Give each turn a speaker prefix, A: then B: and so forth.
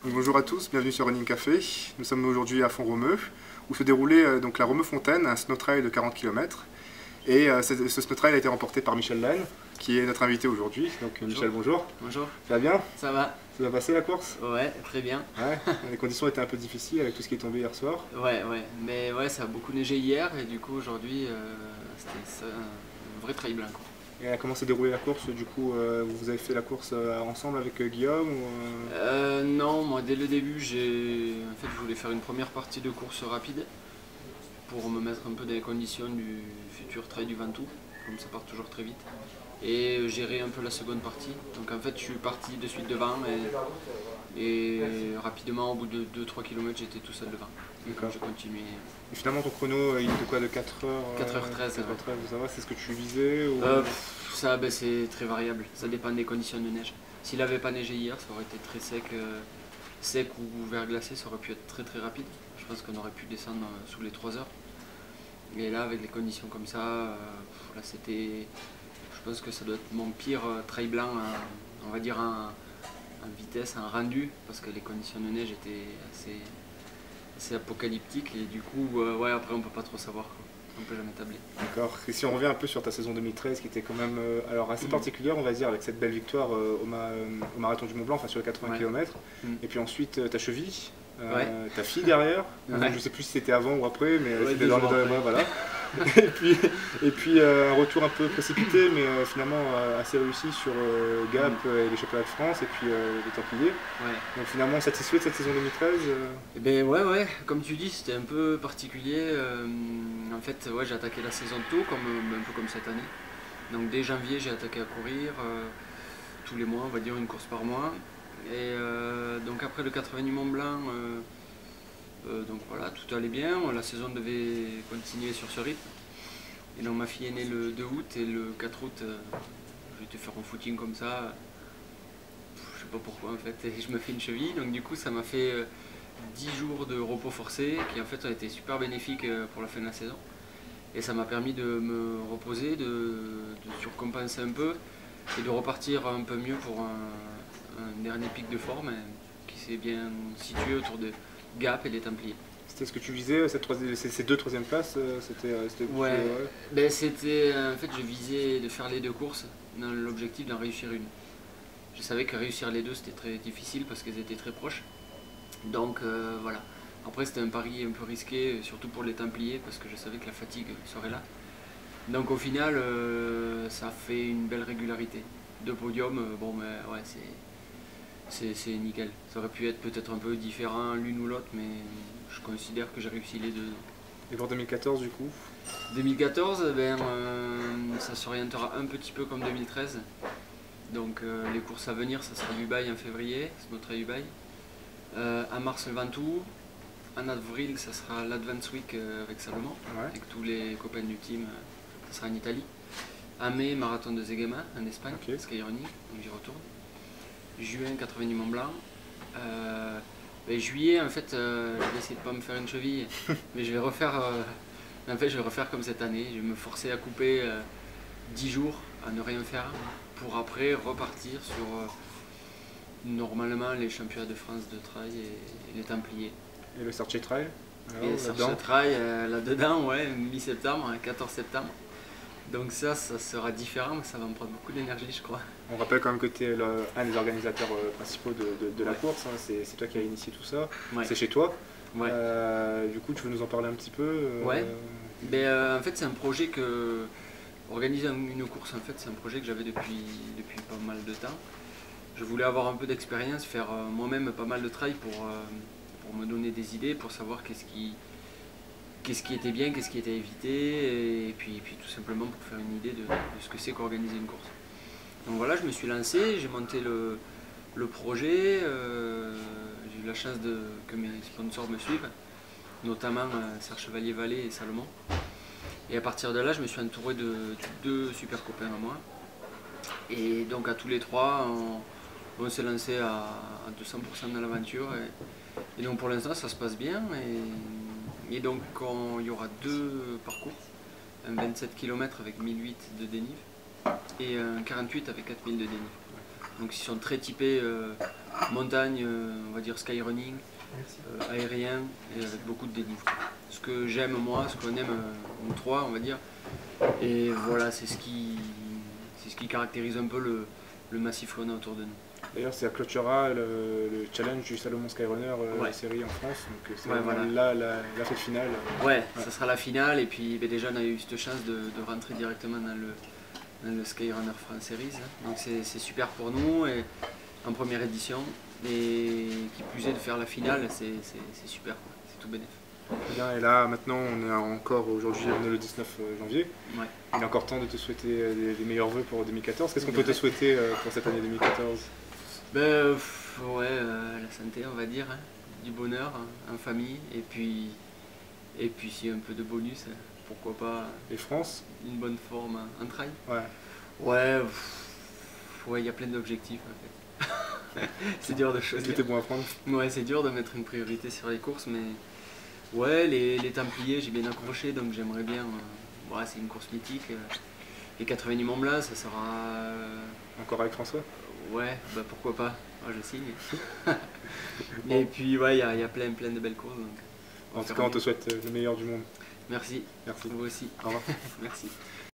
A: Donc, bonjour à tous, bienvenue sur Running Café. Nous sommes aujourd'hui à Font-Romeu, où se déroulait donc la Romeu-Fontaine, un snow trail de 40 km. Et ce snow trail a été remporté par Michel Lannes, qui est notre invité aujourd'hui. Donc bonjour. Michel, bonjour.
B: Bonjour.
A: Ça va bien?
B: Ça va.
A: Ça va passer la course?
B: Ouais, très bien.
A: Ouais, les conditions étaient un peu difficiles avec tout ce qui est tombé hier soir.
B: Ouais, mais ouais, ça a beaucoup neigé hier et du coup aujourd'hui c'était un vrai trail blanc.
A: Et comment s'est déroulée la course? Du coup, vous avez fait la course ensemble avec Guillaume ou,
B: Non, moi dès le début, je voulais faire une première partie de course rapide pour me mettre un peu dans les conditions du futur trail du Ventoux, comme ça part toujours très vite. Et gérer un peu la seconde partie. Donc en fait, je suis parti de suite devant et rapidement, au bout de 2-3 km, j'étais tout seul devant. J'ai continué.
A: Et finalement, ton chrono, il est de quoi? De 4h13
B: 4h13,
A: ça va? C'est ce que tu visais ou...
B: Ça, c'est très variable. Ça dépend des conditions de neige. S'il n'avait pas neigé hier, ça aurait été très sec ou verglacé, ça aurait pu être très rapide. Je pense qu'on aurait pu descendre sous les 3 heures. Et là, avec les conditions comme ça, là c'était... Je pense que ça doit être mon pire trail blanc, on va dire en vitesse, en rendu, parce que les conditions de neige étaient assez apocalyptiques et du coup, ouais, après on peut pas trop savoir, quoi. On peut jamais tabler.
A: D'accord. Et si on revient un peu sur ta saison 2013, qui était quand même alors assez particulière, on va dire, avec cette belle victoire au Marathon du Mont Blanc, enfin sur les 80 km, et puis ensuite ta cheville. Ta fille derrière, je sais plus si c'était avant ou après, mais c'était dans les mois, voilà. et puis un retour un peu précipité, mais finalement assez réussi sur Gap et les championnats de France, et puis les Templiers. Donc finalement satisfait de cette saison 2013
B: Eh ben ouais, comme tu dis, c'était un peu particulier. En fait, ouais, j'ai attaqué la saison tôt, un peu comme cette année. Donc dès janvier, j'ai attaqué à courir tous les mois, on va dire une course par mois. Et donc après le 80 du Mont Blanc, donc voilà, tout allait bien, la saison devait continuer sur ce rythme. Et donc ma fille est née le 2 août et le 4 août, j'ai été faire un footing comme ça, je sais pas pourquoi en fait, et je me fais une cheville. Donc du coup ça m'a fait 10 jours de repos forcé qui en fait ont été super bénéfiques pour la fin de la saison. Et ça m'a permis de me reposer, de surcompenser un peu et de repartir un peu mieux pour un dernier pic de forme qui s'est bien situé autour de Gap et des Templiers.
A: C'était ce que tu visais, ces deux troisièmes places?
B: Ouais, ben c'était en fait je visais de faire les deux courses dans l'objectif d'en réussir une. Je savais que réussir les deux c'était très difficile parce qu'elles étaient très proches. Donc voilà. Après c'était un pari un peu risqué, surtout pour les Templiers parce que je savais que la fatigue serait là. Donc au final ça fait une belle régularité. Deux podiums, bon mais ouais c'est nickel. Ça aurait pu être peut-être un peu différent l'une ou l'autre, mais je considère que j'ai réussi les deux.
A: Et pour 2014 du coup?
B: 2014, ça s'orientera un petit peu comme 2013. Donc les courses à venir, ça sera Dubaï en février, c'est notre Dubaï. En mars le Ventoux. En avril, ça sera l'Advance Week avec Salomon, avec tous les copains du team, ça sera en Italie. En mai, marathon de Zegema en Espagne, Skyrunning, donc j'y retourne. Juin, 80 du Mont Blanc. Juillet, en fait, j'ai décidé de ne pas me faire une cheville, mais je vais refaire, comme cette année. Je vais me forcer à couper 10 jours, à ne rien faire, pour après repartir sur normalement les championnats de France de trail et les Templiers.
A: Et le Sarche Trail?
B: Et le Sarche Trail, là-dedans, ouais, mi-septembre, 14 septembre. Donc ça sera différent, mais ça va me prendre beaucoup d'énergie, je crois.
A: On rappelle quand même que tu es un des organisateurs principaux de la course, hein. C'est toi qui as initié tout ça, c'est chez toi. Du coup, tu veux nous en parler un petit peu?
B: Ouais, en fait c'est un projet que... Organiser une course, en fait, c'est un projet que j'avais depuis pas mal de temps. Je voulais avoir un peu d'expérience, faire moi-même pas mal de trail pour me donner des idées, pour savoir qu'est-ce qui était bien, qu'est-ce qui était évité, et puis tout simplement pour faire une idée de ce que c'est qu'organiser une course. Donc voilà, je me suis lancé, j'ai monté le projet, j'ai eu la chance que mes sponsors me suivent, notamment Serge Chevalier-Vallée et Salomon. Et à partir de là, je me suis entouré de deux super copains à moi. Et donc à tous les trois, on s'est lancé à 200% dans l'aventure. Et donc pour l'instant, ça se passe bien. Et donc il y aura deux parcours, un 27 km avec 1008 de dénive et un 48 avec 4000 de dénive. Donc ils sont très typés montagne, on va dire skyrunning, aérien et avec beaucoup de dénivelé. Ce que j'aime moi, ce qu'on aime nous trois, on va dire. Et voilà, c'est ce qui caractérise un peu le massif qu'on a autour de nous.
A: D'ailleurs, ça clôturera le challenge du Salomon Skyrunner série en France. Donc c'est
B: voilà.
A: la fête finale.
B: Ouais, ça sera la finale. Et puis déjà, on a eu cette chance de rentrer directement dans le Skyrunner France Series. Donc c'est super pour nous et en première édition. Et qui plus est de faire la finale, c'est super, c'est tout bénéf.
A: Bien, et là maintenant on est encore aujourd'hui, on est le 19 janvier. Ouais. Il est encore temps de te souhaiter les meilleurs vœux pour 2014. Qu'est-ce qu'on peut te souhaiter pour cette année 2014?
B: Ben, la santé, on va dire, hein, du bonheur en famille, et puis si un peu de bonus, pourquoi pas.
A: Et France?
B: Une bonne forme en trail.
A: Ouais.
B: Ouais, il y a plein d'objectifs en fait. C'est dur de choisir.
A: C'était bon à prendre.
B: Ouais, c'est dur de mettre une priorité sur les courses, mais ouais, les Templiers, j'ai bien accroché, donc j'aimerais bien. C'est une course mythique. Les 80 du Mont Blanc, ça sera.
A: Encore avec François?
B: Ouais, bah pourquoi pas, moi je signe. Et puis ouais, il y a plein de belles courses. Donc
A: en tout cas, on te souhaite le meilleur du monde.
B: Merci.
A: Merci.
B: Vous aussi.
A: Au revoir.
B: Merci.